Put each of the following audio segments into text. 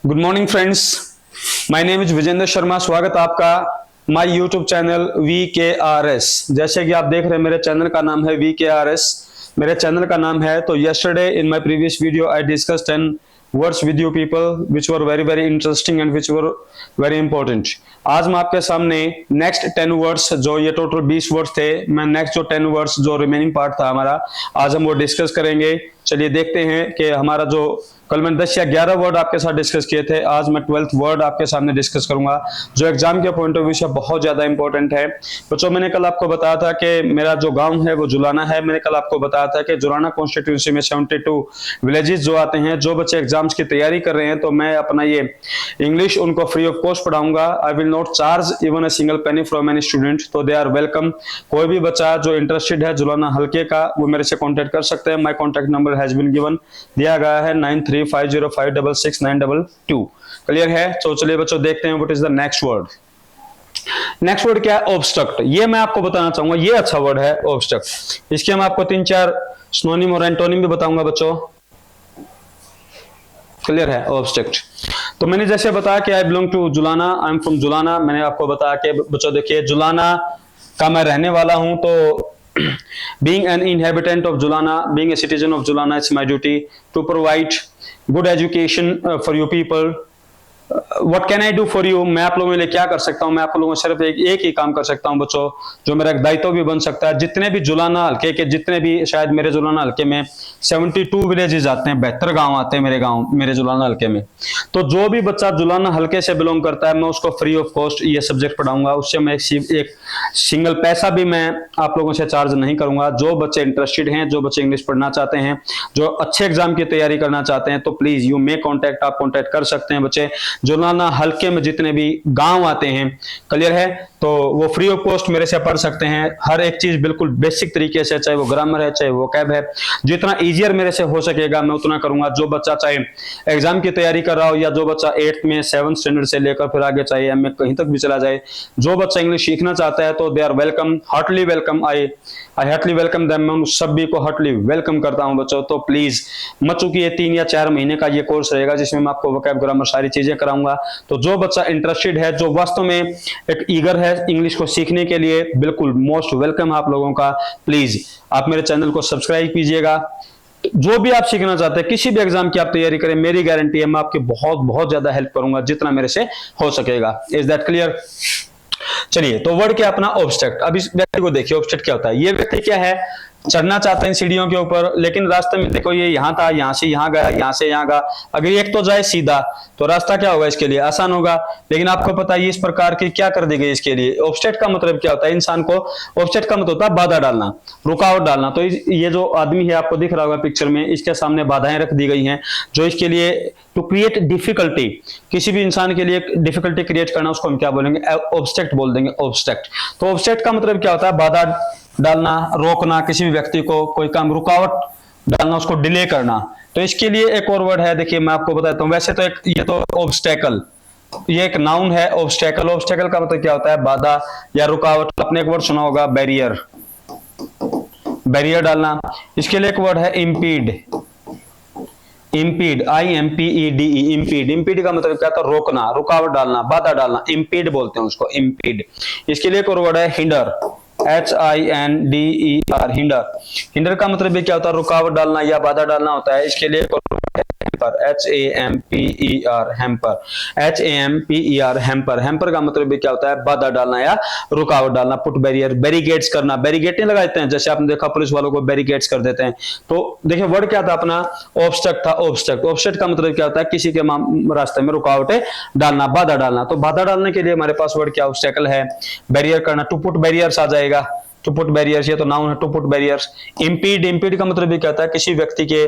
Good morning friends, my name is Vijendra Sharma. स्वागत है आपका माय यूट्यूब चैनल VKRS। जैसे कि आप देख रहे हैं मेरे चैनल का नाम है VKRS, मेरे चैनल का नाम है। तो yesterday in my previous video I discussed 10 words with you people which were very very interesting and which were very important. आज मैं आपके सामने नेक्स्ट 10 वर्ड्स, जो ये टोटल 20 वर्ड्स थे, मैं नेक्स्ट जो 10 वर्ड्स जो रिमेनिंग पार्ट था हमारा, आज हम वो डिस्कस करेंगे। चलिए देखते हैं कि हमारा जो कल मैंने 10 या 11 वर्ड आपके साथ डिस्कस किए थे, आज मैं 12th वर्ड आपके सामने डिस्कस करूंगा, जो एग्जाम के पॉइंट ऑफ व्यू से बहुत ज्यादा इंपॉर्टेंट है। बच्चों, मैंने कल आपको बताया था कि मेरा जो गांव है वो जुलाना है। मैंने कल आपको बताया था कि जुलाना कॉन्स्टिट्यूंसी में 72 विलेजेस जो आते हैं, जो बच्चे एग्जाम्स की तैयारी कर रहे हैं, तो मैं अपना ये इंग्लिश उनको फ्री ऑफ कॉस्ट पढ़ाऊंगा। I will not charge even a single penny from any student, तो दे आर वेलकम। कोई भी बच्चा जो इंटरेस्टेड है जुलाना हल्के का, वो मेरे से कॉन्टेक्ट कर सकते हैं। My contact number has been given, दिया गया है 9350566922। क्लियर है? तो चलिए बच्चों देखते हैं what is the next word. Next word क्या है? ऑब्स्ट्रक्ट। ये मैं आपको बताना चाहूंगा, ये अच्छा वर्ड है ऑब्स्ट्रक्ट। इसके मैं आपको 3-4 सिनोनिम और एंटोनिम भी बताऊंगा बच्चों। क्लियर है? ऑब्स्ट्रक्ट। तो मैंने जैसे बताया कि I belong to Julana, I am from Julana. मैंने आपको बताया कि बच्चों देखिए, जुलाना का मैं रहने वाला हूं, तो being an inhabitant of Julana, being a citizen of Julana, it's my duty to provide good education for you people. What can I do for you? मैं आप लोगों के लिए क्या कर सकता हूं? मैं आप लोगों को सिर्फ एक ही काम कर सकता हूं बच्चों, जो मेरा एक दायित्व भी बन सकता है। जितने भी जुलाना हल्के के, जितने भी, शायद मेरे जुलाना हल्के में 72 विलेजेस आते हैं, 72 गांव आते हैं मेरे जुलाना हल्के में। तो जो भी बच्चा जुलाना हल्के से बिलोंग करता है, मैं उसको फ्री ऑफ कॉस्ट ये सब्जेक्ट पढ़ाऊंगा। उससे मैं एक सिंगल पैसा भी मैं आप लोगों से चार्ज नहीं करूंगा। जो बच्चे इंटरेस्टेड हैं, जो बच्चे इंग्लिश पढ़ना चाहते हैं, जो अच्छे एग्जाम की तैयारी करना चाहते हैं, तो प्लीज यू मे कॉन्टेक्ट, आप कॉन्टेक्ट कर सकते हैं बच्चे। जुलाना हल्के में जितने भी गांव आते हैं, क्लियर है, तो वो फ्री ऑफ कॉस्ट मेरे से पढ़ सकते हैं। हर एक चीज बिल्कुल बेसिक तरीके से, चाहे वो ग्रामर है, चाहे वो कैब है, जितना इजियर मेरे से हो सकेगा मैं उतना करूंगा। जो बच्चा चाहे एग्जाम की तैयारी कर रहा हो, या जो बच्चा 8th में 7th स्टैंडर्ड से लेकर फिर आगे चाहे एमए कहीं तक भी चला जाए, जो बच्चा इंग्लिश सीखना चाहता है, तो they are welcome, heartly welcome. I heartly welcome them. मैं उन सभी को हार्टली वेलकम करता हूं बच्चों। तो प्लीज मत चूकिए, 3 या 4 महीने का ये कोर्स रहेगा, जिसमें मैं आपको वोकैब, ग्रामर, सारी चीजें कराऊंगा। तो जो बच्चा इंटरेस्टेड है, जो वास्तव में एक ईगर है इंग्लिश को सीखने के लिए, बिल्कुल मोस्ट वेलकम आप लोगों का। प्लीज आप मेरे चैनल को सब्सक्राइब कीजिएगा। जो भी आप सीखना चाहते हैं, किसी भी एग्जाम की आप तैयारी करें, मेरी गारंटी है मैं आपकी बहुत बहुत ज्यादा हेल्प करूंगा, जितना मेरे से हो सकेगा। Is that clear? चलिए, तो वर्ड क्या अपना? ऑब्स्ट्रक्ट। अब इस व्यक्ति को देखिए, ऑब्स्ट्रक्ट क्या होता है। ये व्यक्ति क्या है? चढ़ना चाहते हैं सीढ़ियों के ऊपर, लेकिन रास्ते में देखो ये यहाँ था, यहाँ से यहाँ गया, यहाँ से यहाँ गया। अगर एक तो जाए सीधा, तो रास्ता क्या होगा इसके लिए? आसान होगा। लेकिन आपको पता है इस प्रकार की क्या कर दी गई इसके लिए? ऑब्स्टेट का मतलब क्या होता है? इंसान को ऑब्स्टेट का मतलब होता है बाधा डालना, रुकावट डालना। तो ये जो आदमी है, आपको दिख रहा होगा पिक्चर में, इसके सामने बाधाएं रख दी गई हैं, जो इसके लिए टू क्रिएट डिफिकल्टी, किसी भी इंसान के लिए डिफिकल्टी क्रिएट करना, उसको हम क्या बोलेंगे? ऑब्स्टेक्ट बोल देंगे, ऑब्स्टेक्ट। तो ऑब्स्टेक्ट का मतलब क्या होता है? बाधा डालना, रोकना, किसी भी व्यक्ति को कोई काम, रुकावट डालना, उसको डिले करना। तो इसके लिए एक और वर्ड है, देखिए मैं आपको बताता हूं। वैसे तो ये तो ऑब्स्टेकल, ये एक नाउन है ऑब्स्टेकल। ऑब्स्टेकल का मतलब क्या होता है? बाधा या रुकावट। आपने एक वर्ड सुना होगा बैरियर, बैरियर डालना। इसके लिए एक वर्ड है impede, impede, IMPEDE, impede. Impede का मतलब क्या था? रोकना, रुकावट डालना, बाधा डालना, इम्पीड बोलते हैं उसको, इम्पीड। इसके लिए एक और वर्ड है हिंडर, HINDER, हिंडर। हिंडर का मतलब क्या होता है? रुकावट डालना या बाधा डालना होता है। इसके लिए hamper, HAMPER, hamper, HAMPER, hamper. Hamper का मतलब क्या होता है? बाधा डालना या रुकावट डालना। पुट बैरियर, बैरिकेड्स करना, बैरिकेड नहीं लगाते हैं, जैसे आपने देखा पुलिस वालों को बैरिकेड्स कर देते हैं। तो देखिए वर्ड क्या था अपना? ऑब्स्ट्रक्ट था, ऑब्स्ट्रक्ट। ऑब्स्ट्रक्ट का मतलब क्या होता है? किसी के रास्ते में रुकावटें डालना, बाधा डालना। तो बाधा डालने के लिए हमारे पास वर्ड क्या? ऑब्स्टेकल है। बैरियर करना, टू पुट बैरियर्स आ जाएगा, टू पुट बैरियर्स, ये तो नाउन है, to put barriers. Impede, impede का मतलब क्या होता है? किसी व्यक्ति के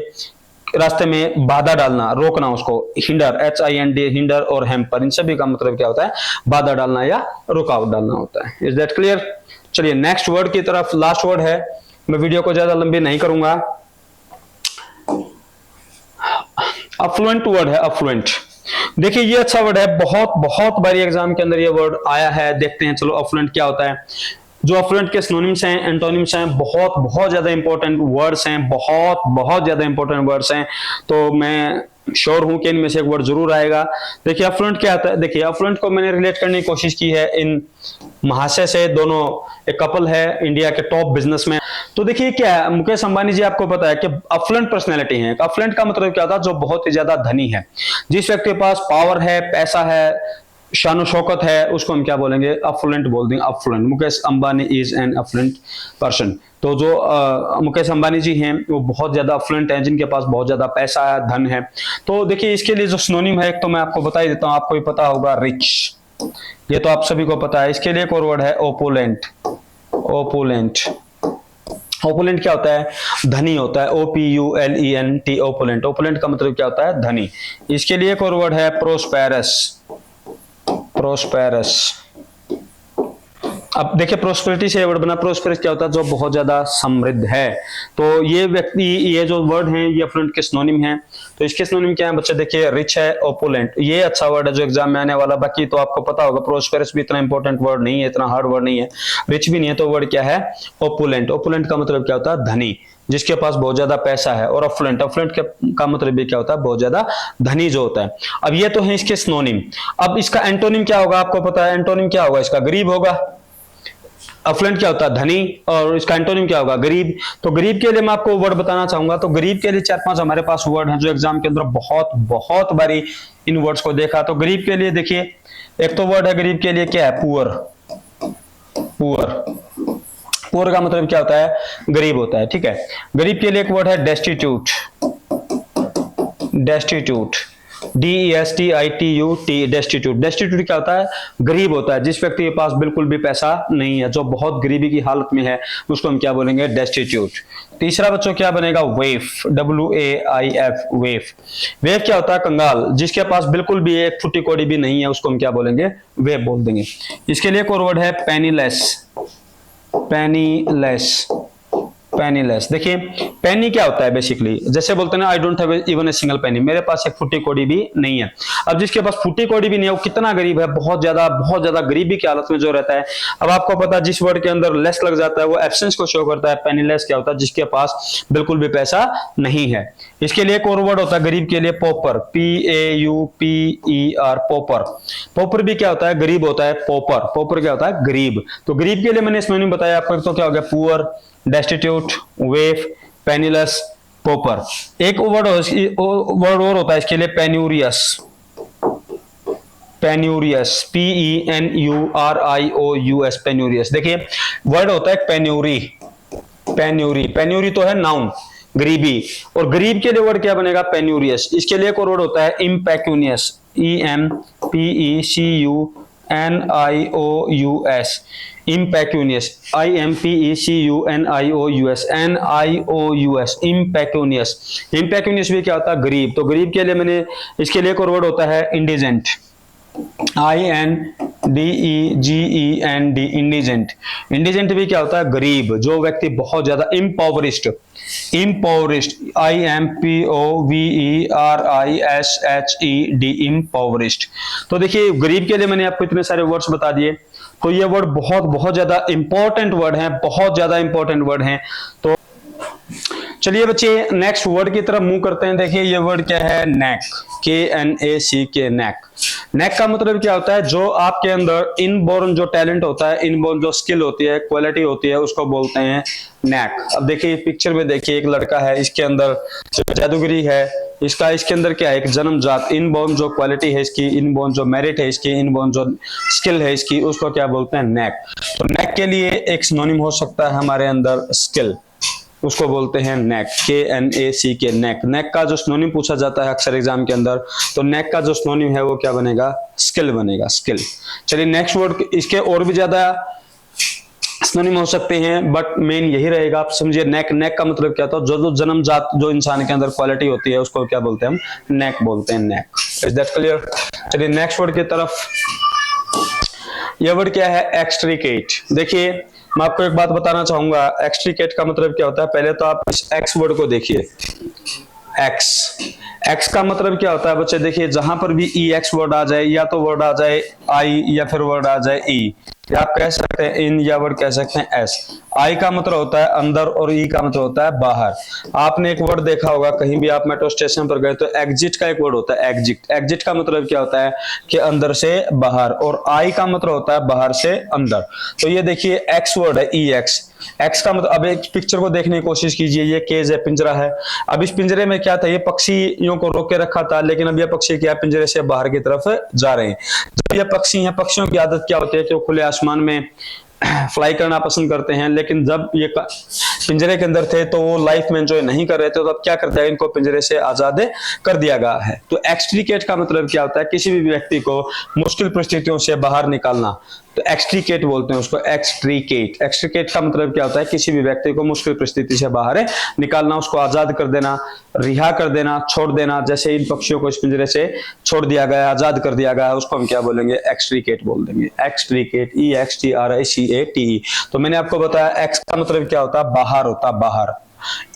रास्ते में बाधा डालना, रोकना उसको। हिंडर, HIND, हिंडर और हैम्पर, इन सभी का मतलब क्या होता है? बाधा डालना या रुकावट डालना होता है। Is that clear? चलिए नेक्स्ट वर्ड की तरफ, लास्ट वर्ड है, मैं वीडियो को ज्यादा लंबी नहीं करूंगा। अफ्लुएंट वर्ड है, अफ्लुएंट। देखिए ये अच्छा वर्ड है, बहुत बहुत बारी एग्जाम के अंदर ये वर्ड आया है। देखते हैं चलो अफ्लुएंट क्या होता है। जो अफ्लुएंट के सिनोनिम्स हैं, एंटोनिम्स हैं, बहुत बहुत ज्यादा इंपॉर्टेंट वर्ड्स हैं, बहुत बहुत ज्यादा इंपॉर्टेंट वर्ड्स हैं। तो मैं श्योर हूं कि इनमें से एक वर्ड जरूर आएगा। देखिए अफ्लुएंट क्या आता है, देखिए अफ्लुएंट को मैंने रिलेट करने की कोशिश की है इन महाशय से, दोनों एक कपल है इंडिया के टॉप बिजनेसमैन। तो देखिए क्या है, मुकेश अंबानी जी आपको पता है कि अफ्लुएंट पर्सनैलिटी है। अफ्लुएंट का मतलब क्या था, जो बहुत ही ज्यादा धनी है, जिस व्यक्ति के पास पावर है, पैसा है, शानो शौकत है, उसको हम क्या बोलेंगे, अफ्लुएंट बोल देंगे। Affluent, Mukesh Ambani is an affluent person. तो जो मुकेश अंबानी जी हैं वो बहुत ज्यादा अफ्लुएंट हैं, जिनके पास बहुत ज्यादा पैसा है, धन है। तो देखिए इसके लिए जो सिनोनिम है, एक तो मैं आपको बता ही देता हूं, आपको भी पता होगा, रिच, ये तो आप सभी को पता है। इसके लिए एक और वर्ड है ओपुलेंट। ओपुलेंट, ओपुलेंट क्या होता है, धनी होता है। OPULENT, opulent. ओपुलेंट का मतलब क्या होता है, धनी। इसके लिए एक और वर्ड है प्रोस्पेरस। प्रोस्पेरस, अब देखिए प्रोस्पेरिटी से वर्ड बना, प्रोस्पेरस क्या होता है, जो बहुत ज्यादा समृद्ध है। तो ये व्यक्ति, ये जो वर्ड हैं ये अफ्लुएंट के सिनोनिम हैं। तो इसके सिनोनिम क्या है बच्चे, देखिए रिच है, ओपुलेंट, ये अच्छा वर्ड है जो एग्जाम में आने वाला। बाकी तो आपको पता होगा प्रोस्पेरस भी इतना इंपॉर्टेंट वर्ड नहीं है, इतना हार्ड वर्ड नहीं है, रिच भी नहीं है। तो वर्ड क्या है, ओपुलेंट। ओपुलेंट का मतलब क्या होता है, धनी, जिसके पास बहुत ज्यादा पैसा है। और अफ्लुएंट, अफ्लुएंट का मतलब भी क्या होता है, बहुत ज्यादा धनी जो होता है। अब ये तो है इसके सिनोनिम। अब इसका एंटोनिम क्या होगा, आपको पता है एंटोनिम क्या होगा इसका, गरीब होगा। अफ्लुएंट क्या होता है, धनी, और इसका एंटोनिम क्या होगा, गरीब। तो गरीब के लिए मैं आपको वर्ड बताना चाहूंगा। तो गरीब के लिए 4-5 हमारे पास वर्ड हैं जो एग्जाम के अंदर बहुत बारी इन वर्ड्स को देखा। तो गरीब के लिए देखिए, एक तो वर्ड है गरीब के लिए क्या है, पुअर। पुअर, पुअर का मतलब क्या होता है, गरीब होता है, ठीक है। गरीब के लिए एक वर्ड है destitute. Destitute, DESTITUT, destitute. Destitute क्या होता है, गरीब होता है, जिस व्यक्ति के पास बिल्कुल भी पैसा नहीं है, जो बहुत गरीबी की हालत में है, उसको हम क्या बोलेंगे, डेस्टिट्यूट। तीसरा बच्चों क्या बनेगा, वेफ, WAIF, वेफ। वेफ क्या होता है, कंगाल, जिसके पास बिल्कुल भी एक फुटी कौड़ी भी नहीं है, उसको हम क्या बोलेंगे, वेफ बोल देंगे। इसके लिए एक और वर्ड है पेनीलेस। Penniless, penniless. देखिए पेनी क्या होता है, बेसिकली जैसे बोलते हैं ना, I don't have even a single penny, मेरे पास एक फुटी कौड़ी भी नहीं है। अब जिसके पास फुटी कौड़ी भी नहीं है वो कितना गरीब है, बहुत ज्यादा गरीबी की हालत में जो रहता है। अब आपको पता है जिस वर्ड के अंदर लेस लग जाता है वो एब्सेंस को शो करता है। पेनीलेस क्या होता है, जिसके पास बिल्कुल भी पैसा नहीं है। इसके लिए एक और वर्ड होता है गरीब के लिए, पॉपर, PAUPER, पॉपर। पॉपर भी क्या होता है, गरीब होता है, पॉपर। पॉपर क्या होता है, गरीब। तो गरीब के लिए मैंने सिनोनिम बताया आपको, तो क्या हो गया, पुअर, डेस्टिट्यूट, वेफ, पेनीलेस, पॉपर। एक वर्ड और होता है इसके लिए, पेन्यूरियस। पेन्यूरियस, PENURIOUS, पेन्यूरियस। देखिए वर्ड होता है पेन्यूरी। पेन्यूरी, पेन्यूरी तो है नाउन, गरीबी, और गरीब के लिए वर्ड क्या बनेगा, पेन्यूरियस। इसके लिए एक और वर्ड होता है इम्पेक्यूनियस, IMPECUNIOUS, इम्पेक्यूनियस, IMPECUNIOUS, NIOUS, इम्पेक्यूनियस। इम्पेक्यूनियस भी क्या होता है, गरीब। तो गरीब के लिए मैंने, इसके लिए एक और वर्ड होता है इंडिजेंट, INDEGEND, इंडिजेंट। इंडिजेंट भी क्या होता है, गरीब, जो व्यक्ति बहुत ज्यादा, इम्पोवरिस्ट, इम्पोवरिस्ट, IMPOVERISHED, इम्पोवरिस्ट। तो देखिए गरीब के लिए मैंने आपको इतने सारे वर्ड्स बता दिए। तो ये वर्ड बहुत ज्यादा इंपॉर्टेंट वर्ड हैं, बहुत ज्यादा इंपॉर्टेंट वर्ड हैं। तो चलिए बच्चे नेक्स्ट वर्ड की तरफ मूव करते हैं। देखिए ये वर्ड क्या है, नेक, KNACK, नेक। नेक का मतलब क्या होता है, जो आपके अंदर इनबॉर्न जो टैलेंट होता है, इनबॉर्न जो स्किल होती है, क्वालिटी होती है, उसको बोलते हैं नेक। अब देखिए पिक्चर में देखिए एक लड़का है, इसके अंदर जादूगरी है, इसके अंदर क्या है, एक जन्मजात इनबॉर्न जो क्वालिटी है इसकी, इनबॉर्न जो मेरिट है इसकी, इनबॉर्न जो स्किल है इसकी, उसको क्या बोलते हैं, नेक। तो नेक के लिए एक सिनोनिम हो सकता है हमारे अंदर स्किल, उसको बोलते हैं नेक, KNACK, नेक। नेक का जो सिनोनिम पूछा जाता है अक्सर एग्जाम के अंदर, तो नेक का जो सिनोनिम है वो क्या बनेगा, स्किल बनेगा, स्किल। चलिए नेक्स्ट वर्ड, इसके और भी ज्यादा सिनोनिम हो सकते हैं, बट मेन यही रहेगा, आप समझिए नेक। नेक का मतलब क्या होता है, जो जन्मजात जो इंसान के अंदर क्वालिटी होती है उसको क्या बोलते हैं हम, नेक बोलते हैं, नेक। Is that clear? चलिए नेक्स्ट वर्ड की तरफ। यह वर्ड क्या है, एक्सट्रिकेट। देखिए मैं आपको एक बात बताना चाहूंगा, एक्सट्रिकेट का मतलब क्या होता है। पहले तो आप इस एक्स वर्ड को देखिए, एक्स। एक्स का मतलब क्या होता है बच्चे, देखिए जहां पर भी EX वर्ड आ जाए, या तो वर्ड आ जाए I या फिर वर्ड आ जाए E, या आप कह सकते हैं इन, या वर्ड कह सकते हैं एस। आई का मतलब होता है अंदर और ई का मतलब होता है बाहर। आपने एक वर्ड देखा होगा, कहीं भी आप मेट्रो स्टेशन पर गए तो एग्जिट का एक वर्ड होता है एग्जिट। एग्जिट का मतलब क्या होता है कि अंदर से बाहर, और आई का मतलब होता है बाहर से अंदर। तो ये देखिए एक्स वर्ड है, ई एक्स। एक्स का मतलब, अब एक पिक्चर को देखने की कोशिश कीजिए, ये केज है, पिंजरा है। अब इस पिंजरे में क्या था, ये पक्षियों को रोक के रखा था, लेकिन अब ये पक्षी क्या पिंजरे से बाहर की तरफ जा रहे हैं। जब ये पक्षी हैं, पक्षियों की आदत क्या होती है कि वो खुले आसमान में फ्लाई करना पसंद करते हैं, लेकिन जब ये पिंजरे के अंदर थे तो वो लाइफ में एंजॉय नहीं कर रहे थे, तो अब क्या करते हैं, इनको पिंजरे से आजाद कर दिया गया है। तो एक्सट्रीकेट का मतलब क्या होता है, किसी भी व्यक्ति को मुश्किल परिस्थितियों से बाहर निकालना, तो एक्सट्रीकेट बोलते हैं उसको, एक्सट्रीकेट। एक्सट्रीकेट का मतलब क्या होता है, किसी भी व्यक्ति को मुश्किल परिस्थिति से बाहर निकालना, उसको आजाद कर देना, रिहा कर देना, छोड़ देना। जैसे इन पक्षियों को इस पिंजरे से छोड़ दिया गया, आजाद कर दिया गया है, उसको हम क्या बोलेंगे, एक्सट्रीकेट बोल देंगे। एक्सट्रीकेट, EXTRICATE। तो मैंने आपको बताया एक्स का मतलब क्या होता है, बाहर होता है, बाहर।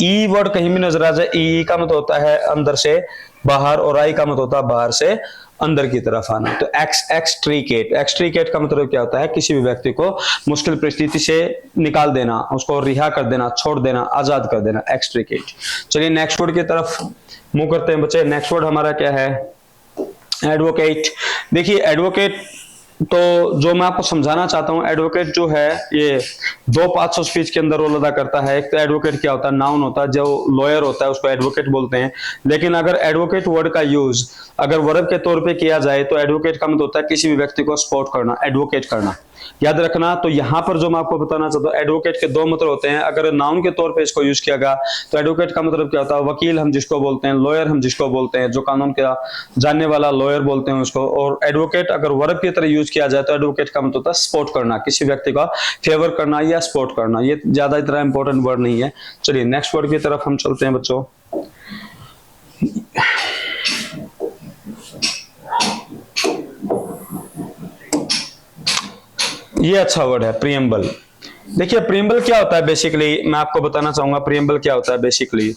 ई वर्ड कहीं भी नजर आ जाए, ई का मतलब होता है अंदर से बाहर, और आई का मतलब होता है बाहर से अंदर की तरफ आना। तो एक्सट्रीकेट, एक्सट्रीकेट का मतलब क्या होता है, किसी भी व्यक्ति को मुश्किल परिस्थिति से निकाल देना, उसको रिहा कर देना, छोड़ देना, आजाद कर देना, एक्सट्रीकेट। चलिए नेक्स्ट वर्ड की तरफ मूव करते हैं बच्चे। नेक्स्ट वर्ड हमारा क्या है, एडवोकेट। देखिए एडवोकेट, तो जो मैं आपको समझाना चाहता हूं, एडवोकेट जो है ये दो पार्ट्स ऑफ स्पीच के अंदर रोल अदा करता है। एक तो एडवोकेट क्या होता है, नाउन होता है, जो लॉयर होता है उसको एडवोकेट बोलते हैं। लेकिन अगर एडवोकेट वर्ड का यूज अगर वर्ब के तौर पे किया जाए तो एडवोकेट का मतलब होता है किसी भी व्यक्ति को सपोर्ट करना, एडवोकेट करना। याद रखना, तो यहां पर जो मैं आपको बताना चाहता हूं, एडवोकेट के दो मतलब होते हैं। अगर नाउन के तौर पे इसको यूज किया गया तो एडवोकेट का मतलब क्या होता है, वकील हम जिसको बोलते हैं, लॉयर हम जिसको बोलते हैं, जो कानून का जानने वाला लॉयर बोलते हैं उसको। और एडवोकेट अगर वर्ब की तरह यूज किया जाए तो एडवोकेट का मतलब होता है सपोर्ट करना, किसी व्यक्ति का फेवर करना या सपोर्ट करना। ये ज्यादा इतना इंपॉर्टेंट वर्ड नहीं है। चलिए नेक्स्ट वर्ड की तरफ हम चलते हैं बच्चों। ये अच्छा वर्ड है, प्रीएम्बल। देखिए प्रीएम्बल क्या होता है बेसिकली, मैं आपको बताना चाहूंगा प्रीएम्बल क्या होता है बेसिकली।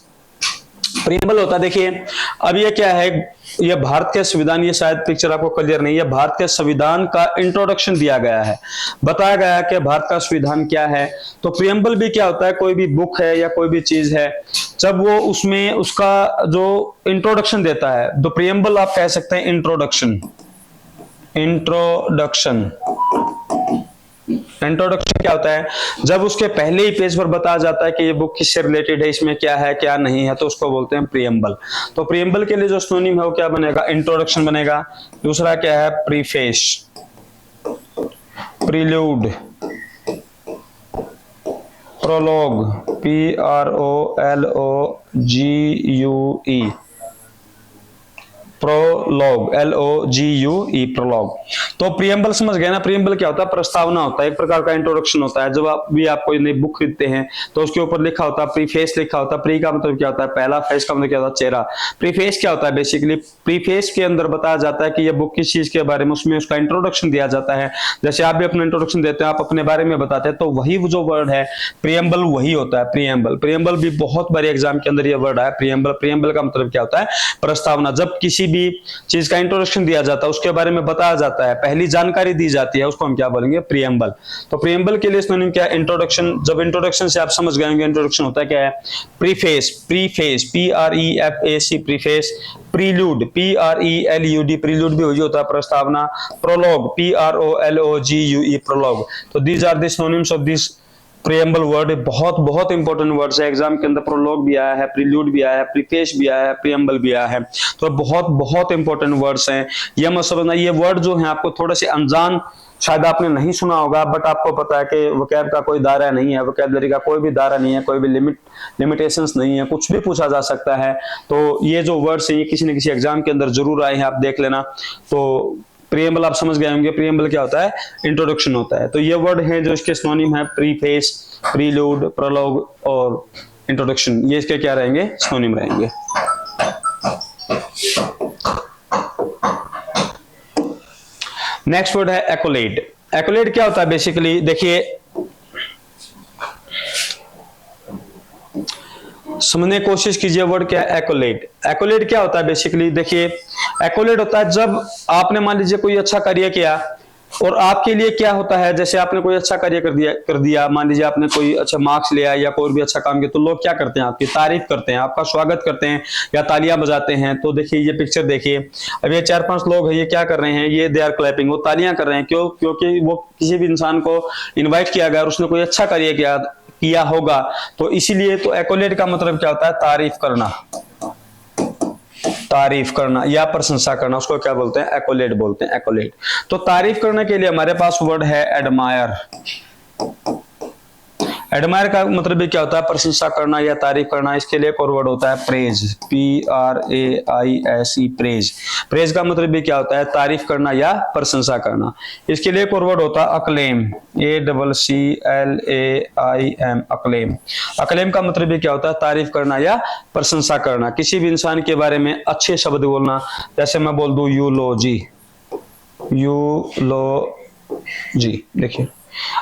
प्रीएम्बल होता है, देखिए अब ये क्या है, ये भारत के संविधान, ये शायद पिक्चर आपको क्लियर नहीं है, भारत के संविधान का इंट्रोडक्शन दिया गया है, बताया गया है कि भारत का संविधान क्या है। तो प्रीएम्बल भी क्या होता है, कोई भी बुक है या कोई भी चीज है, जब वो उसमें उसका जो इंट्रोडक्शन देता है, तो प्रीएम्बल आप कह सकते हैं इंट्रोडक्शन। इंट्रोडक्शन क्या होता है, जब उसके पहले ही पेज पर बताया जाता है कि ये बुक किससे रिलेटेड है, इसमें क्या है क्या नहीं है, तो उसको बोलते हैं प्रीएम्बल। तो प्रीएम्बल के लिए जो सिनोनिम है वो क्या बनेगा, इंट्रोडक्शन बनेगा। दूसरा क्या है, preface, prelude, prologue, PROLOGUE, prologue, LOGUE, prologue. तो प्रीएम्बल समझ गए ना, प्रीएम्बल क्या होता है, प्रस्तावना होता है, एक प्रकार का इंट्रोडक्शन होता है। जब आप भी आप कोई नई बुक खरीदते हैं तो उसके ऊपर लिखा होता है प्रीफेस, लिखा होता है। प्री का मतलब क्या होता है, पहला, फेस का मतलब क्या होता है, चेहरा। प्रीफेस क्या होता है बेसिकली, प्रीफेस के अंदर बताया जाता है कि ये बुक किस चीज के बारे में, उसमें उसका इंट्रोडक्शन दिया जाता है। जैसे आप भी अपना इंट्रोडक्शन देते हैं, आप अपने बारे में बताते हैं, तो वही जो वर्ड है प्रीएम्बल वही होता है, प्रीएम्बल। प्रीएम्बल भी बहुत बार एग्जाम के अंदर ये वर्ड है, प्रीएम्बल। प्रीएम्बल का मतलब क्या होता है, प्रस्तावना। जब किसी भी चीज का इंट्रोडक्शन दिया जाता है, उसके बारे में बताया जाता है, पहली जानकारी दी जाती है, उसको हम क्या बोलेंगे, प्रीएम्बल। तो प्रीएम्बल के लिए सिनोनिम क्या है, इंट्रोडक्शन। जब इंट्रोडक्शन से आप समझ गए होंगे इंट्रोडक्शन होता है क्या है, preface, preface, PREFAC, preface. Prelude, PRELUD, prelude भी वही होता है, प्रस्तावना। Prologue, PROLOGUE, prologue. तो these are the synonyms of this preamble word. बहुत बहुत इंपॉर्टेंट वर्ड्स है, एग्जाम के अंदर प्रोलॉग भी आया है, प्रील्यूड भी आया है, प्रीफेस भी आया है, प्रीएम्बल भी आया है। तो बहुत बहुत इंपॉर्टेंट वर्ड्स हैं। ये मत समझना, ये वर्ड जो है आपको थोड़े से अनजान, शायद आपने नहीं सुना होगा, बट आपको पता है कि वोकैब का कोई दायरा नहीं है, वोकैबलरी का कोई भी दायरा नहीं है, कोई भी लिमिटेशंस नहीं है, कुछ भी पूछा जा सकता है। तो ये जो वर्ड्स हैं ये किसी न किसी एग्जाम के अंदर जरूर आए हैं, आप देख लेना। तो प्रीएम्बल आप समझ गए होंगे, प्रीएम्बल क्या होता है, इंट्रोडक्शन होता है। तो ये वर्ड है जो इसके सिनोनिम है, प्रीफेस, प्रील्यूड, प्रोलॉग और इंट्रोडक्शन। ये इसके क्या रहेंगे, सिनोनिम रहेंगे। नेक्स्ट वर्ड है एक्कोलेड। एक्कोलेड क्या होता है बेसिकली, देखिए समझने की कोशिश कीजिए, वर्ड क्या है एक्कोलेड। एक्कोलेड क्या होता है बेसिकली, देखिए एक्कोलेड होता है जब आपने मान लीजिए कोई अच्छा कार्य किया, और आपके लिए क्या होता है, जैसे आपने कोई अच्छा कार्य कर दिया, मान लीजिए आपने कोई अच्छा मार्क्स लिया या कोई भी अच्छा काम किया, तो लोग क्या करते हैं, आपकी तारीफ करते हैं, आपका स्वागत करते हैं या तालियां बजाते हैं। तो देखिए ये पिक्चर देखिए, अब ये 4-5 लोग हैं, ये क्या कर रहे हैं, ये दे आर क्लैपिंग, वो तालियां कर रहे हैं। क्यों? क्योंकि वो किसी भी इंसान को इन्वाइट किया गया और उसने कोई अच्छा कार्य किया होगा, तो इसीलिए। तो एक्कोलेट का मतलब क्या होता है, तारीफ करना, तारीफ करना या प्रशंसा करना, उसको क्या बोलते हैं, एक्कोलेट बोलते हैं, एक्कोलेट। तो तारीफ करने के लिए हमारे पास वर्ड है एडमायर। एडमायर का मतलब भी क्या होता है, प्रशंसा करना या तारीफ करना। इसके लिए एक और वर्ड होता है प्रेज, PRAISE, प्रेज। प्रेज का मतलब भी क्या होता है, तारीफ करना या प्रशंसा करना। इसके लिए एक और वर्ड होता है अक्लेम, ACCLAIM, अक्लेम। अक्लेम का मतलब भी क्या होता है, तारीफ करना या प्रशंसा करना, किसी भी इंसान के बारे में अच्छे शब्द बोलना। जैसे मैं बोल दूं यूलोजी, यूलोजी, देखिए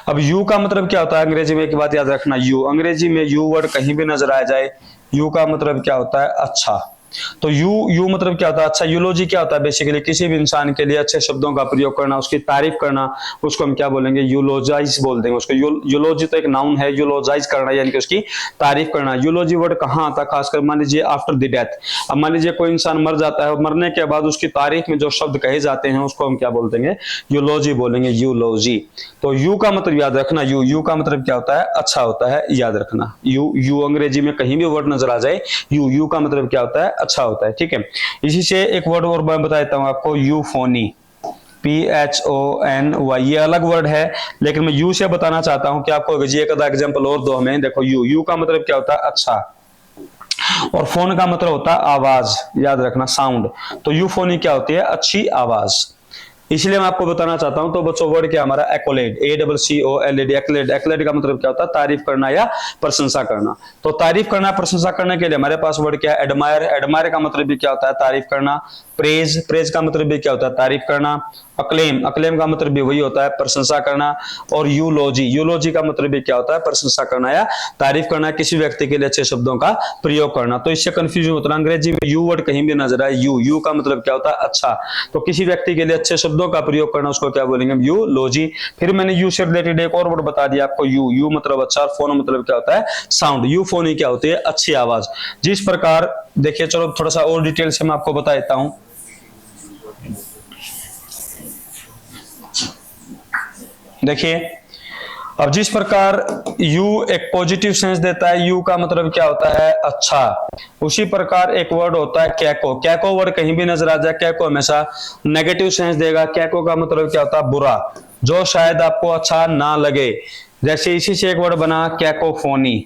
अब यू का मतलब क्या होता है अंग्रेजी में, एक बात याद रखना, यू, अंग्रेजी में यू वर्ड कहीं भी नजर आ जाए, यू का मतलब क्या होता है, अच्छा। तो यू मतलब क्या होता है, अच्छा। यूलोजी क्या होता है, बेसिकली किसी भी इंसान के लिए अच्छे शब्दों का प्रयोग करना, उसकी तारीफ करना, उसको हम क्या बोलेंगे, यूलोजाइज बोल देंगे उसको। यूलोजी तो एक नाउन है, यूलोजाइज करना यानी कि उसकी तारीफ करना। यूलोजी वर्ड कहाँ आता है, खासकर मान लीजिए आफ्टर द डेथ। अब मान लीजिए कोई इंसान मर जाता है, मरने के बाद उसकी तारीफ में जो शब्द कहे जाते हैं उसको हम क्या बोल देंगे, यूलोजी बोलेंगे, यूलोजी। तो यू का मतलब याद रखना, यू का मतलब क्या होता है, अच्छा होता है, याद रखना। यू अंग्रेजी में कहीं भी वर्ड नजर आ जाए, यू का मतलब क्या होता है, अच्छा होता है, ठीक है। इसी से एक वर्ड और मैं बता देता हूं आपको, यूफोनी, PHONY, ये अलग वर्ड है, लेकिन मैं यू से बताना चाहता हूं कि आपको एक आधा एग्जांपल और दो हमें। देखो यू का मतलब क्या होता है, अच्छा, और फोन का मतलब होता है आवाज, याद रखना, साउंड। तो यूफोनी क्या होती है, अच्छी आवाज। इसलिए मैं आपको बताना चाहता हूं। तो बच्चों वर्ड क्या हमारा, एक्कोलेट, ACCOLAD, एक्लेट। एक्लेट का मतलब क्या होता है, तारीफ करना या प्रशंसा करना। तो तारीफ करना, प्रशंसा करने के लिए हमारे पास वर्ड क्या है, एडमायर। एडमायर का मतलब भी क्या होता है, तारीफ करना। प्रेज, प्रेज का मतलब भी क्या होता है, तारीफ करना। अक्लेम, अक्लेम का मतलब भी वही होता है, प्रशंसा करना। और यूलोजी, यूलोजी का मतलब भी क्या होता है, प्रशंसा करना या तारीफ करना, किसी व्यक्ति के लिए अच्छे शब्दों का प्रयोग करना। तो इससे कंफ्यूजन होता है, अंग्रेजी में यू वर्ड कहीं भी नजर आए, यू का मतलब क्या होता है, अच्छा। तो किसी व्यक्ति के लिए अच्छे शब्दों का प्रयोग करना, उसको क्या बोलेंगे, यूलोजी। फिर मैंने यू से रिलेटेड एक और वर्ड बता दिया आपको, यू मतलब अच्छा, और फोन मतलब क्या होता है, साउंड। यूफोनी क्या होती है, अच्छी आवाज। जिस प्रकार, देखिए चलो थोड़ा सा और डिटेल से मैं आपको बता देता हूं। देखिए अब जिस प्रकार यू एक पॉजिटिव सेंस देता है, यू का मतलब क्या होता है, अच्छा, उसी प्रकार एक वर्ड होता है कैको। कैको वर्ड कहीं भी नजर आ जाए, कैको हमेशा नेगेटिव सेंस देगा। कैको का मतलब क्या होता है, बुरा, जो शायद आपको अच्छा ना लगे। जैसे इसी से एक वर्ड बना कैकोफोनी,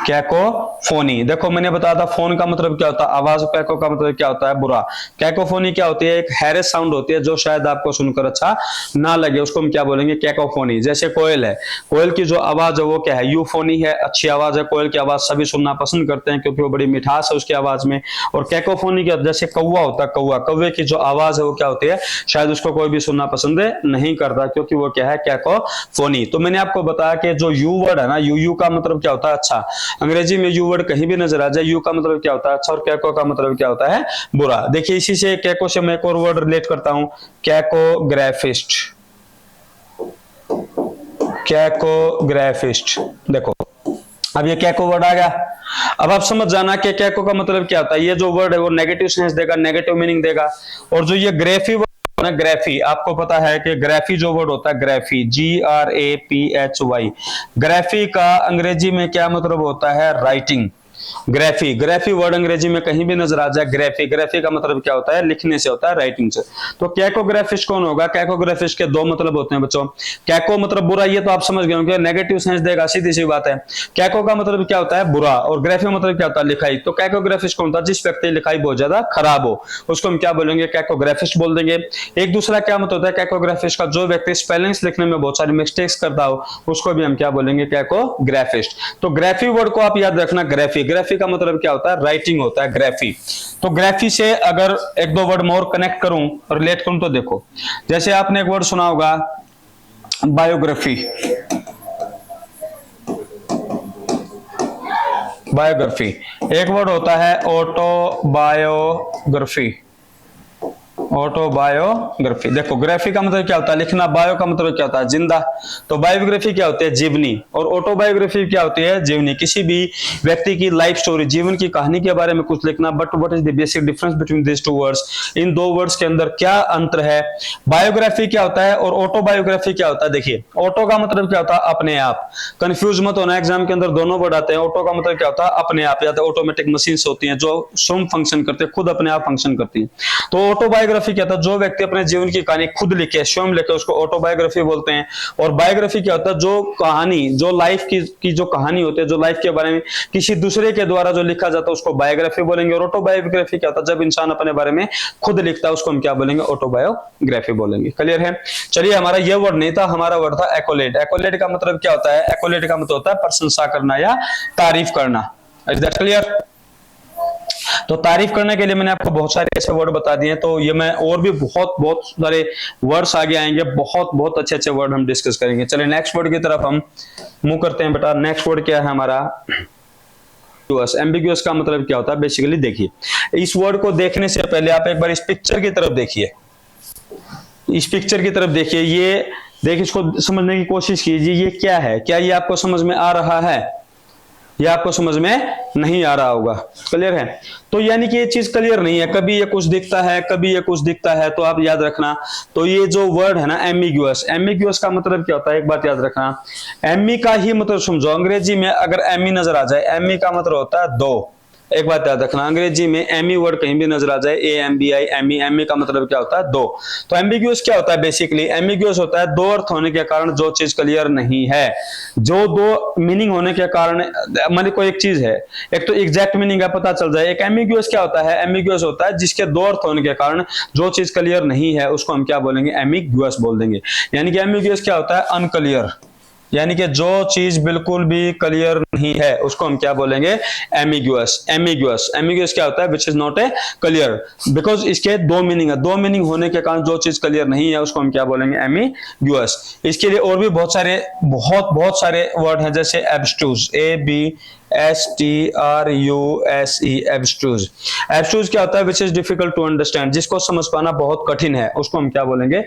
कैकोफोनी। देखो मैंने बताया था फोन का मतलब क्या होता है, आवाज, कैको का मतलब क्या होता है, बुरा। कैकोफोनी क्या होती है, एक हैरेस साउंड होती है जो शायद आपको सुनकर अच्छा ना लगे, उसको हम क्या बोलेंगे, कैकोफोनी। जैसे कोयल है, कोयल की जो आवाज है वो क्या है, यूफोनी है, अच्छी आवाज है। कोयल की आवाज सभी सुनना पसंद करते हैं क्योंकि वो बड़ी मिठास है उसकी आवाज में। और कैकोफोनी क्या, जैसे कौवा होता है, कौवा, कौवे की जो आवाज है वो क्या होती है, शायद उसको कोई भी सुनना पसंद नहीं करता क्योंकि वो क्या है, कैकोफोनी। तो मैंने आपको बताया कि जो यू वर्ड है ना, यू का मतलब क्या होता है, अच्छा। अंग्रेजी में यू वर्ड कहीं भी नजर आ जाए, यू का मतलब क्या होता है, अच्छा, और कैको का मतलब क्या होता है, बुरा। देखिए इसी से कैको से मैं एक और वर्ड रिलेट करता हूं, कैकोग्राफिस्ट। कैकोग्राफिस्ट, देखो अब ये कैको वर्ड आ गया। अब आप समझ जाना कि कैको का मतलब क्या होता है। ये जो वर्ड है वो नेगेटिव सेंस देगा, नेगेटिव मीनिंग देगा। और जो ये ग्रेफी वर्ड, ग्रेफी, आपको पता है कि ग्रेफी जो वर्ड होता है, ग्रेफी, GRAPHY, ग्रेफी का अंग्रेजी में क्या मतलब होता है, राइटिंग। ग्रेफी, ग्रेफी वर्ड अंग्रेजी में कहीं भी नजर आ जाए, ग्रेफी, ग्रेफी का मतलब क्या होता है, लिखने से होता है, राइटिंग से। तो कैकोग्राफिस्ट कौन होगा, कैकोग्राफिस्ट के दो मतलब होते हैं बच्चों। कैको मतलब बुरा, ये तो आप समझ गए होंगे, नेगेटिव सेंस देगा, सीधी सी बात है। कैको का मतलब क्या होता है, बुरा, और ग्राफी मतलब क्या होता है, लिखाई। तो कैकोग्राफिस्ट कौन होता है, जिस व्यक्ति की लिखाई बहुत ज्यादा खराब हो, उसको हम क्या बोलेंगे, कैकोग्राफिस्ट बोल देंगे। एक दूसरा क्या मतलब होता है कैकोग्राफिस्ट का, जो व्यक्ति स्पेलिंग्स लिखने में बहुत सारी मिस्टेक्स करता हो, उसको भी हम क्या बोलेंगे, कैकोग्राफिस्ट। तो ग्राफी वर्ड को आप याद रखना, ग्राफी, ग्राफी का मतलब क्या होता है, राइटिंग होता है, ग्राफी। तो ग्राफी से अगर एक दो वर्ड मोर कनेक्ट करूं, रिलेट करूं, तो देखो जैसे आपने एक वर्ड सुना होगा, बायोग्राफी। बायोग्राफी, एक वर्ड होता है ऑटोबायोग्राफी। ऑटोबायोग्राफी। देखो ग्राफी का मतलब क्या होता है लिखना, बायो का मतलब क्या होता है जिंदा, तो बायोग्राफी क्या होती है जीवनी, और ऑटोबायोग्राफी क्या होती है जीवनी, किसी भी व्यक्ति की लाइफ स्टोरी, जीवन की कहानी के बारे में कुछ लिखना। But what is the basic difference between this two words, इन दो वर्ड्स के अंदर क्या अंतर है। बायोग्राफी क्या होता है और ऑटोबायोग्राफी क्या होता है। देखिए ऑटो का मतलब क्या होता है अपने आप, कंफ्यूज मत होना, एग्जाम के अंदर दोनों वर्ड आते हैं। ऑटो का मतलब क्या होता है अपने आप, या तो ऑटोमेटिक मशीन्स होती हैं जो स्वयं फंक्शन करते हैं, खुद अपने आप फंक्शन करती हैं। तो ऑटोबायोग्राफी क्या होता है जो व्यक्ति अपने जीवन की कहानी खुद लिखे, स्वयं लिखे, उसको ऑटोबायोग्राफी बोलते हैं। और बायोग्राफी क्या होता है जो कहानी, जो लाइफ की जो कहानी होती है, जो लाइफ के बारे में किसी दूसरे के द्वारा जो लिखा जाता है उसको बायोग्राफी बोलेंगे। और ऑटोबायोग्राफी क्या होता है जब इंसान अपने बारे में खुद लिखता है उसको हम क्या बोलेंगे ऑटोबायोग्राफी बोलेंगे। क्लियर है। चलिए हमारा ये वर्ड नहीं था, हमारा वर्ड था एक्कोलेट। एक्कोलेट का मतलब क्या होता है, एक्कोलेट का मतलब होता है प्रशंसा करना या तारीफ करना। Is that clear. तो तारीफ करने के लिए मैंने आपको बहुत सारे ऐसे वर्ड बता दिए, तो ये मैं और भी बहुत सारे वर्ड्स आगे आएंगे, बहुत अच्छे अच्छे वर्ड हम डिस्कस करेंगे। चलिए नेक्स्ट वर्ड की तरफ हम मूव करते हैं बेटा। नेक्स्ट वर्ड क्या है हमारा एम्बिगुअस। एम्बिगुअस का मतलब क्या होता है बेसिकली देखिए, इस वर्ड को देखने से पहले आप एक बार इस पिक्चर की तरफ देखिए, इस पिक्चर की तरफ देखिए, ये देखिए, इसको समझने की कोशिश कीजिए, ये क्या है, क्या ये आपको समझ में आ रहा है, ये आपको समझ में नहीं आ रहा होगा। क्लियर है। तो यानी कि ये चीज क्लियर नहीं है, कभी ये कुछ दिखता है कभी ये कुछ दिखता है, तो आप याद रखना। तो ये जो वर्ड है ना एम्बिगुअस, एम्बिगुअस का मतलब क्या होता है एक बात याद रखना, एमी का ही मतलब समझो। अंग्रेजी में अगर एमी नजर आ जाए, एमी का मतलब होता है दो, एक बात याद रखना, अंग्रेजी में एमी वर्ड कहीं भी नजर आ जाए, AMBI एमी, एमी का मतलब क्या होता है दो। तो एम्बिगुअस क्या होता है बेसिकली, एम्बिगुअस होता है दो अर्थ होने के कारण जो चीज क्लियर नहीं है, जो दो मीनिंग होने के कारण, मान कोई एक चीज है, एक तो एग्जैक्ट मीनिंग है पता चल जाए। एक एम्बिगुअस क्या होता है, एम्बिगुअस होता है जिसके दो अर्थ होने के कारण जो चीज क्लियर नहीं है उसको हम क्या बोलेंगे एम्बिगुअस बोल देंगे। यानी कि एम्बिगुअस क्या होता है अनक्लियर, यानी कि जो चीज बिल्कुल भी क्लियर नहीं है उसको हम क्या बोलेंगे एम्बिगुअस। एम्बिगुअस, एम्बिगुअस क्या होता है which is not a clear, because इसके दो मीनिंग है, दो मीनिंग होने के कारण जो चीज क्लियर नहीं है उसको हम क्या बोलेंगे एम्बिगुअस। इसके लिए और भी बहुत सारे वर्ड हैं, जैसे एब्स्ट्रूज, ABSTRUSE, एब्स्ट्रूज। एब्स्ट्रूज क्या होता है which is difficult to understand, जिसको समझ पाना बहुत कठिन है उसको हम क्या बोलेंगे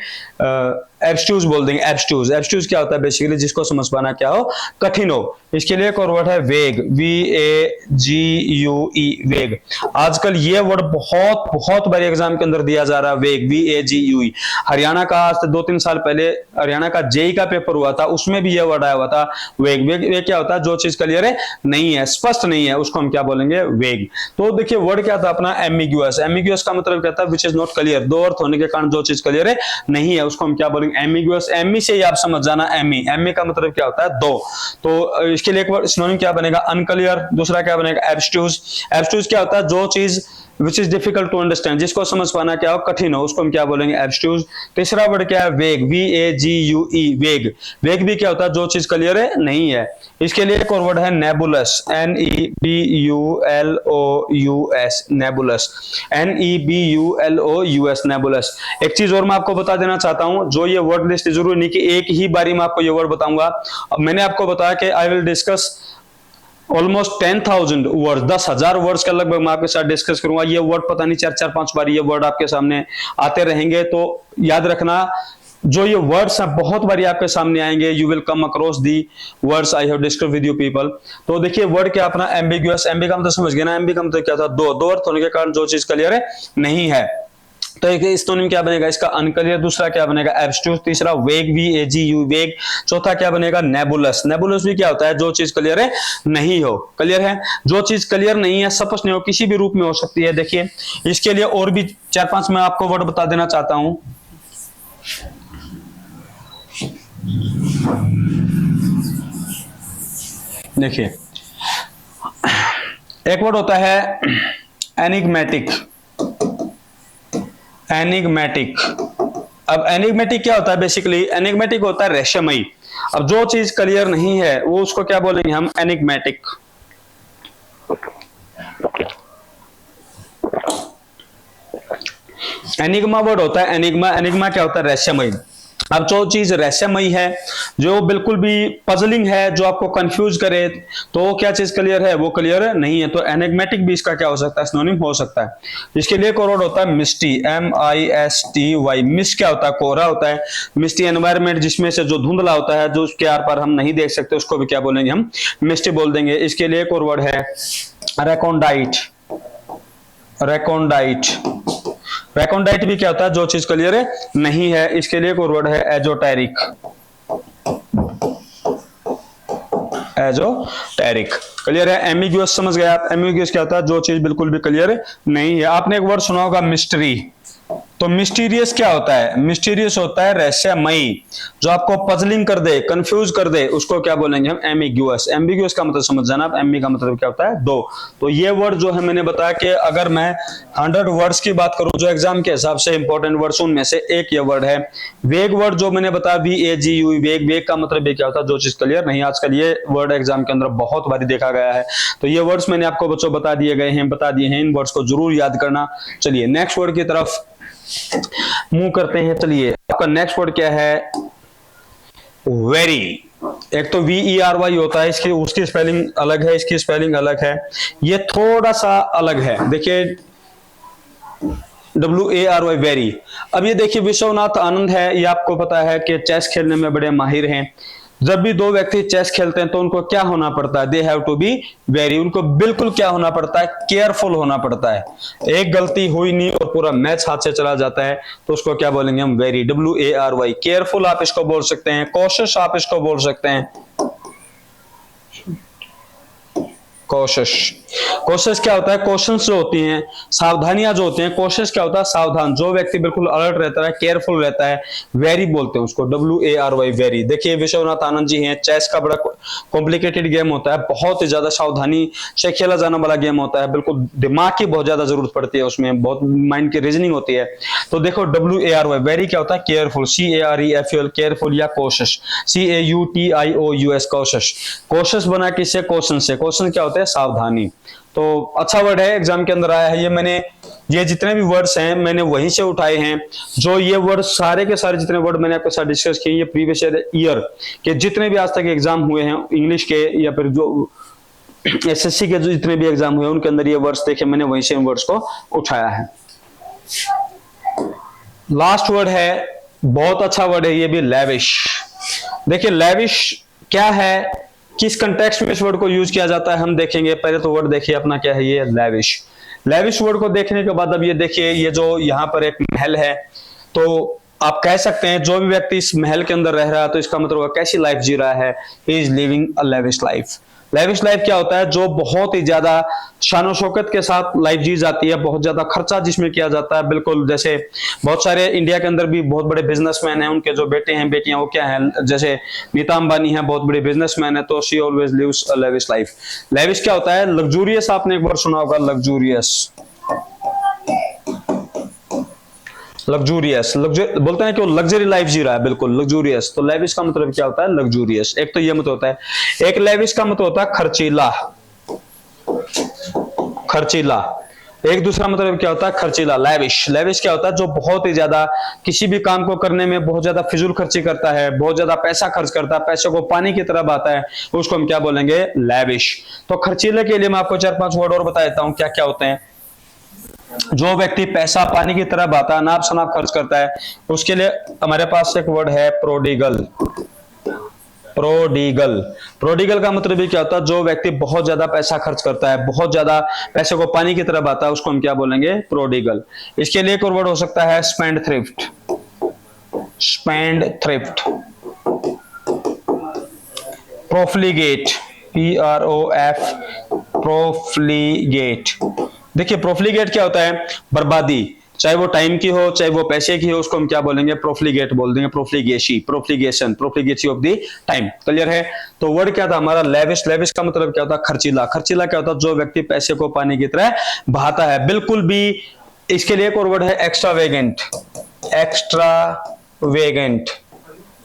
एब्स्ट्रूज बोल देंगे। एब्स्ट्रूज, एब्स्ट्रूज क्या होता है बेसिकली जिसको समझ पाना क्या हो कठिन हो। इसके लिए एक और वर्ड है वेग, VAGUE, वेग। आजकल ये वर्ड बहुत बार एग्जाम के अंदर दिया जा रहा है, वेग, VAGUE। हरियाणा का आज से 2-3 साल पहले हरियाणा का जेई का पेपर हुआ था, उसमें भी ये वर्ड आया हुआ था वेग। वेग क्या होता है जो चीज क्लियर है नहीं है, स्पष्ट नहीं है, उसको हम क्या बोलेंगे वेग। तो देखिए वर्ड क्या था अपना एम्बिगुअस। एम्बिगुअस का मतलब क्या था विच इज नॉट क्लियर, दो अर्थ होने के कारण जो चीज क्लियर है नहीं है उसको हम क्या बोलेंगे एम्बिगुअस। एमी से ही आप समझ जाना, एमी, एमी का मतलब क्या होता है दो। तो इसके लिए एक वर्ड सिनोनिम क्या बनेगा अनक्लियर, दूसरा क्या बनेगा एब्स्ट्रूज। एब्स्ट्रूज क्या होता है जो चीज which is difficult to understand, जिसको समझ पाना क्या हो कठिन हो, उसको हम क्या बोलेंगे एब्स्ट्रूज। तीसरा वर्ड क्या है वेग, VAGUE, वेग। वेग भी क्या होता है जो चीज क्लियर है नहीं है। इसके लिए एक और वर्ड है नेबुलस, NEBULOUS, नेबुलस, NEBULOUS, नेबुलस। एक चीज और मैं आपको बता देना चाहता हूं, जो ये वर्ड लिस्ट जरूरी नहीं कि एक ही बारी में आपको ये वर्ड बताऊंगा। मैंने आपको बताया कि I will discuss almost 10,000 word, 10,000 words का लगभग मैं आपके साथ डिस्कस करूंगा। ये वर्ड पता नहीं 4-5 बार ये वर्ड आपके सामने आते रहेंगे, तो याद रखना जो ये वर्ड्स हैं बहुत बारी आपके सामने आएंगे, you will come across the words I have discussed with you people. तो देखिए वर्ड क्या अपना एम्बिगुअस, एम्बी का मतलब समझ गए ना, एम्बी का मतलब क्या था दो अर्थ होने के कारण जो चीज क्लियर है नहीं है। तो एक सिनोनिम क्या बनेगा इसका अनक्लियर, दूसरा क्या बनेगा एब्स्ट्रूज, तीसरा वेग, VAGUE, वेग, चौथा क्या बनेगा नेबुलस। नेबुलस भी क्या होता है जो चीज क्लियर है नहीं हो। क्लियर है, जो चीज क्लियर नहीं है, स्पष्ट नहीं हो, किसी भी रूप में हो सकती है। देखिए इसके लिए और भी 4-5 मैं आपको वर्ड बता देना चाहता हूं। देखिए एक वर्ड होता है एनिग्मेटिक, एनिग्मेटिक। अब एनिग्मेटिक क्या होता है बेसिकली, एनिग्मेटिक होता है रहस्यमयी। अब जो चीज क्लियर नहीं है वो उसको क्या बोलेंगे हम एनिग्मेटिक। एनिग्मा वर्ड होता है, एनिग्मा, एनिग्मा क्या होता है रहस्यमयी। अब जो चीज रहस्यमयी है, जो बिल्कुल भी पजलिंग है, जो आपको कंफ्यूज करे, तो वो क्या चीज क्लियर है, वो क्लियर नहीं है। तो एनिग्मेटिक भी इसका क्या हो सकता है, सिनोनिम हो सकता है। इसके लिए एक और वर्ड होता है मिस्टी, MISTY। मिस्ट क्या होता है, कोहरा होता है। मिस्टी एनवायरमेंट, जिसमें से जो धुंधला होता है, जो उसके आर पार हम नहीं देख सकते, उसको भी क्या बोलेंगे हम, मिस्टी बोल देंगे। इसके लिए एक और वर्ड है रेकोंडाइट। रेकोंडाइट, रेकोंडाइट भी क्या होता है, जो चीज क्लियर है नहीं है। इसके लिए एक और वर्ड है एजोटेरिक। एजोटेरिक क्लियर है। एम्बिगुअस समझ गए आप, एम्बिगुअस क्या होता है, जो चीज बिल्कुल भी क्लियर नहीं है। आपने एक वर्ड सुना होगा मिस्ट्री, तो मिस्टीरियस क्या होता है, मिस्टीरियस होता है रहस्यमयी, जो आपको पजलिंग कर दे, कंफ्यूज कर दे, उसको क्या बोलेंगे हम, एम्बिगुअस। एम्बिगुअस का मतलब समझ जाना आप, एम्बी का मतलब क्या होता है, दो। तो ये वर्ड जो है मैंने बताया कि अगर मैं 100 वर्ड्स की बात करूं जो एग्जाम के हिसाब से इंपॉर्टेंट वर्ड्स, उनमें से एक ये वर्ड है। वेग वर्ड जो मैंने बताया VAGU, वेग, वेग का मतलब ये क्या होता है, जो चीज क्लियर नहीं। आजकल ये वर्ड एग्जाम के अंदर बहुत बारी देखा गया है। तो ये वर्ड्स मैंने आपको बच्चों बता दिए गए हैं, बता दिए हैं, इन वर्ड्स को जरूर याद करना। चलिए नेक्स्ट वर्ड की तरफ मूव करते हैं। चलिए आपका नेक्स्ट वर्ड क्या है, वेरी। एक तो VERY होता है, इसकी उसकी स्पेलिंग अलग है, इसकी स्पेलिंग अलग है, ये थोड़ा सा अलग है। देखिए WARY, वेरी। अब ये देखिए विश्वनाथ आनंद है, ये आपको पता है कि चेस खेलने में बड़े माहिर हैं। जब भी दो व्यक्ति चेस खेलते हैं तो उनको क्या होना पड़ता है, they have to be very, उनको बिल्कुल क्या होना पड़ता है, केयरफुल होना पड़ता है। एक गलती हुई नहीं और पूरा मैच हाथ से चला जाता है, तो उसको क्या बोलेंगे हम, वेरी, WARY। केयरफुल आप इसको बोल सकते हैं, कॉशियस आप इसको बोल सकते हैं, कॉशियस। कॉशियस क्या होता है, क्वेश्चंस जो होती हैं, सावधानियां जो होती हैं, कॉशियस क्या होता है, सावधान, जो व्यक्ति बिल्कुल अलर्ट रहता है, केयरफुल रहता है, वेरी बोलते हैं उसको, WARY, वेरी। देखिए विश्वनाथ आनंद जी हैं, चेस का बड़ा कॉम्प्लिकेटेड गेम होता है, बहुत ही ज्यादा सावधानी से खेला जाने वाला गेम होता है, बिल्कुल दिमाग की बहुत ज्यादा जरूरत पड़ती है उसमें, बहुत माइंड की रीजनिंग होती है। तो देखो WARY, वेरी क्या होता है, केयरफुल, CAREFUL, केयरफुल, या कॉशियस, CAUTIOUS, कॉशियस। कॉशियस बना किससे, क्वेश्चन से। क्वेश्चन क्या होता है, सावधानी। तो अच्छा वर्ड है, एग्जाम के अंदर आया है। ये जितने भी वर्ड्स हैं मैंने वहीं से उठाए हैं। जो ये वर्ड सारे के सारे जितने वर्ड मैंने आपके साथ डिस्कस किए, ये प्रीवियस ईयर के जितने भी आज तक एग्जाम हुए हैं इंग्लिश के, या फिर जो SSC के जो जितने भी एग्जाम हुए उनके अंदर ये वर्ड्स देखे मैंने, वहीं से इन वर्ड्स को उठाया है। लास्ट वर्ड है, बहुत अच्छा वर्ड है ये भी, लेविश। देखिए लेविश क्या है, किस कंटेक्स्ट में इस वर्ड को यूज किया जाता है हम देखेंगे। पहले तो वर्ड देखिए अपना क्या है, ये लेविश। लेविश वर्ड को देखने के बाद अब ये देखिए, ये जो यहाँ पर एक महल है, तो आप कह सकते हैं जो भी व्यक्ति इस महल के अंदर रह रहा है तो इसका मतलब कैसी लाइफ जी रहा है, he is living a lavish life. Lavish life क्या होता है, जो बहुत ही ज्यादा शानो शौकत के साथ लाइफ जी जाती है, बहुत ज्यादा खर्चा जिसमें किया जाता है। बिल्कुल जैसे बहुत सारे इंडिया के अंदर भी बहुत बड़े बिजनेसमैन हैं, उनके जो बेटे हैं बेटियां वो क्या हैं, जैसे नीता अंबानी है, बहुत बड़े बिजनेसमैन है, तो she always lives a lavish life. Lavish क्या होता है, लग्जूरियस। आपने एक बार सुना होगा लग्जूरियस, लग्जूरियस, बोलते हैं कि वो लग्जरी लाइफ जी रहा है, बिल्कुल लग्जूरियस। तो लेविश का मतलब क्या होता है, लग्जूरियस। एक तो ये मतलब होता है। एक लेविश का मतलब होता है खर्चीला, खर्चीला। एक दूसरा मतलब क्या होता है, खर्चीला, लेविश। लेविश क्या होता है, जो बहुत ही ज्यादा किसी भी काम को करने में बहुत ज्यादा फिजूल खर्ची करता है, बहुत ज्यादा पैसा खर्च करता है, पैसे को पानी की तरह बहाता है, उसको हम क्या बोलेंगे, लेविश। तो खर्चीले के लिए मैं आपको 4-5 वर्ड और बता देता हूं क्या क्या होते हैं। जो व्यक्ति पैसा पानी की तरह बहाता है, नाप शनाप खर्च करता है, उसके लिए हमारे पास एक वर्ड है प्रोडिगल। प्रोडिगल, प्रोडिगल का मतलब ये क्या होता है, जो व्यक्ति बहुत ज्यादा पैसा खर्च करता है, बहुत ज्यादा पैसे को पानी की तरह बहाता है, उसको हम क्या बोलेंगे, प्रोडिगल। इसके लिए एक और वर्ड हो सकता है spendthrift, spendthrift. Profligate, PROF, profligate. देखिए प्रोफ्लिगेट क्या होता है, बर्बादी, चाहे वो टाइम की हो चाहे वो पैसे की हो, उसको हम क्या बोलेंगे, प्रोफ्लिगेट बोल देंगे, प्रोफ्लिगेशी, प्रोफ्लिगेशन, प्रोफ्लिगेसी ऑफ द टाइम। क्लियर है। तो वर्ड क्या था हमारा, लेविश। लेविश का मतलब क्या होता है, खर्चीला। खर्चीला क्या होता है, जो व्यक्ति पैसे को पानी की तरह बहाता है, बिल्कुल भी। इसके लिए एक और वर्ड है एक्स्ट्रावेगेंट, एक्स्ट्रावेगेंट,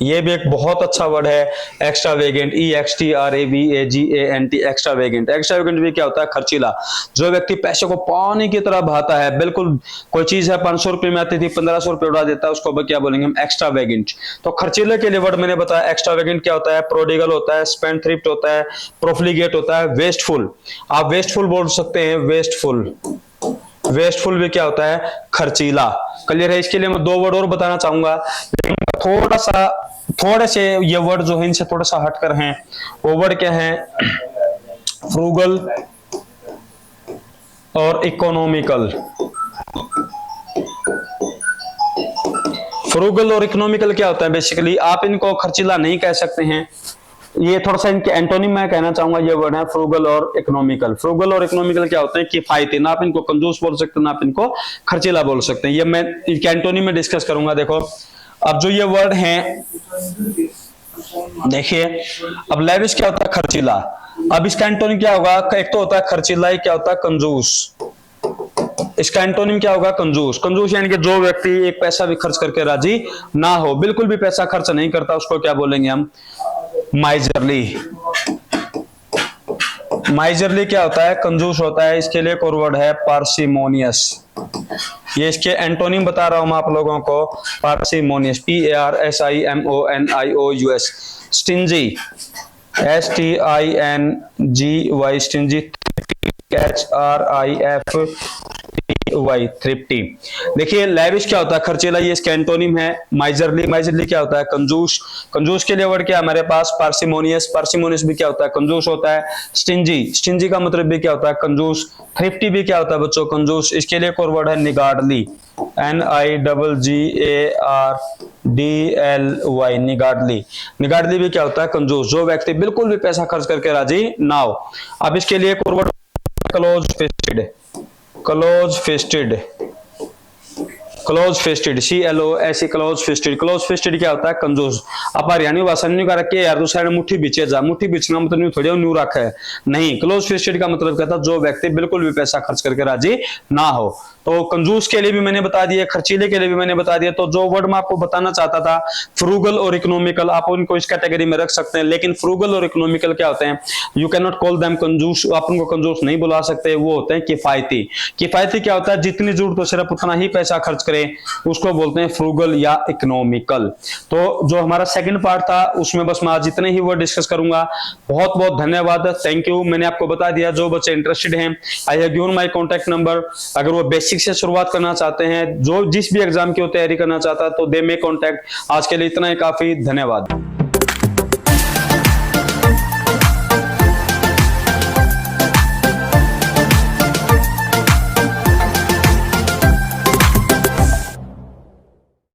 ये भी एक बहुत अच्छा वर्ड है, एक्स्ट्रावेगेंट, EXTRAVAGANT, एक्स्ट्रावेगेंट। एक्स्ट्रावेगेंट भी क्या होता है? खर्चीला। जो व्यक्ति पैसे को पानी की तरह बहाता है, बिल्कुल कोई चीज है 500 रुपए में आती थी 1500 रुपए उड़ा देता है, उसको क्या बोलेंगे हम? एक्स्ट्रावेगेंट। तो खर्चीले के लिए वर्ड मैंने बताया, एक्स्ट्रावेगेंट क्या होता है? प्रोडिगल होता है, स्पेंडथ्रिफ्ट होता है, प्रोफ्लिगेट होता है, वेस्टफुल। आप वेस्टफुल बोल सकते हैं, वेस्टफुल। वेस्टफुल भी क्या होता है? खर्चीला। क्लियर है? इसके लिए मैं 2 वर्ड और बताना चाहूंगा, लेकिन थोड़े से ये वर्ड जो है इनसे थोड़ा सा हटकर हैं। वो वर्ड क्या है? फ्रूगल और इकोनॉमिकल। फ्रूगल और इकोनॉमिकल क्या होता है? बेसिकली आप इनको खर्चीला नहीं कह सकते हैं, ये थोड़ा सा इनके एंटोनिम में कहना चाहूंगा, ये वर्ड है फ्रूगल और इकोनॉमिकल। फ्रूगल और इकोनॉमिकल क्या होते हैं? किफायती। ना आप इनको कंजूस बोल सकते हैं, ना आप इनको खर्चीला बोल सकते हैं। ये मैं इनके एंटोनिम में डिस्कस करूंगा। देखो अब जो ये वर्ड हैं, देखिए अब लेविश क्या होता है? खर्चीला। अब इसका एंटोनिम क्या होगा? एक तो होता है खर्चीला, क्या होता है? कंजूस। इसका एंटोनिम क्या होगा? कंजूस। कंजूस यानी कि जो व्यक्ति एक पैसा भी खर्च करके राजी ना हो, बिल्कुल भी पैसा खर्च नहीं करता, उसको क्या बोलेंगे हम? माइजरली। माइजरली क्या होता है? कंजूस होता है। इसके लिए एक और वर्ड है पार्सिमोनियस। ये इसके एंटोनिम बता रहा हूं मैं आप लोगों को, parsimonious, PARSIMONIOUS। Stingy, STINGY, stingy. HRIFTY, thrifty. देखिए लेविश क्या होता है? खर्चीला। ये इसका एंटोनिम है माइजरली। माइजरली क्या होता है? कंजूस। कंजूस के लिए वर्ड क्या है हमारे पास? पार्सिमोनियस। पार्सिमोनियस भी क्या होता है? कंजूस होता है। स्टिंजी, स्टिंजी का मतलब भी क्या होता है? कंजूस। थ्रिफ्टी भी क्या होता है बच्चों? कंजूस। इसके लिए एक और वर्ड है निगार्डली, NIGGARDLY, निगार्डली। निगार्डली भी क्या होता है? कंजूस। जो व्यक्ति बिल्कुल भी पैसा खर्च करके राजी ना हो। अब इसके लिए एक और word close fisted. Close fisted, close fisted, CLOSE, close fisted. Close fisted क्या होता है? कंजूस। आप हरियाणी भाषा नहीं कर रखे यार, दूसरा मुट्ठी बीचे जा। मुट्ठी बीचना मतलब नहीं थोड़ी न्यू रखा है, नहीं। क्लोज फिस्टेड का मतलब कहता है जो व्यक्ति बिल्कुल भी पैसा खर्च करके राजी ना हो। तो कंजूस के लिए भी मैंने बता दिया, खर्चीले के लिए भी मैंने बता दिया। तो जो वर्ड मैं आपको बताना चाहता था, फ्रूगल और इकोनॉमिकल, आप उनको इस कैटेगरी में रख सकते हैं। लेकिन फ्रूगल और इकोनॉमिकल क्या होते हैं? You can not call them कंजूस, आप उनको कंजूस नहीं बुला सकते। वो होते हैं किफायती। किफायती क्या होता है? जितनी जरूरत हो सिर्फ उतना ही पैसा खर्च करें, उसको बोलते हैं फ्रूगल या इकोनॉमिकल। तो जो हमारा सेकंड पार्ट था उसमें बस मैं आज इतने ही वर्ड डिस्कस करूंगा। बहुत बहुत धन्यवाद, थैंक यू। मैंने आपको बता दिया, जो बच्चे इंटरेस्टेड हैं, I have given my contact number. अगर वो बेसिक से शुरुआत करना चाहते हैं, जो जिस भी एग्जाम की वो तैयारी करना चाहता है, तो दे मे कॉन्टैक्ट। आज के लिए इतना ही काफी, धन्यवाद।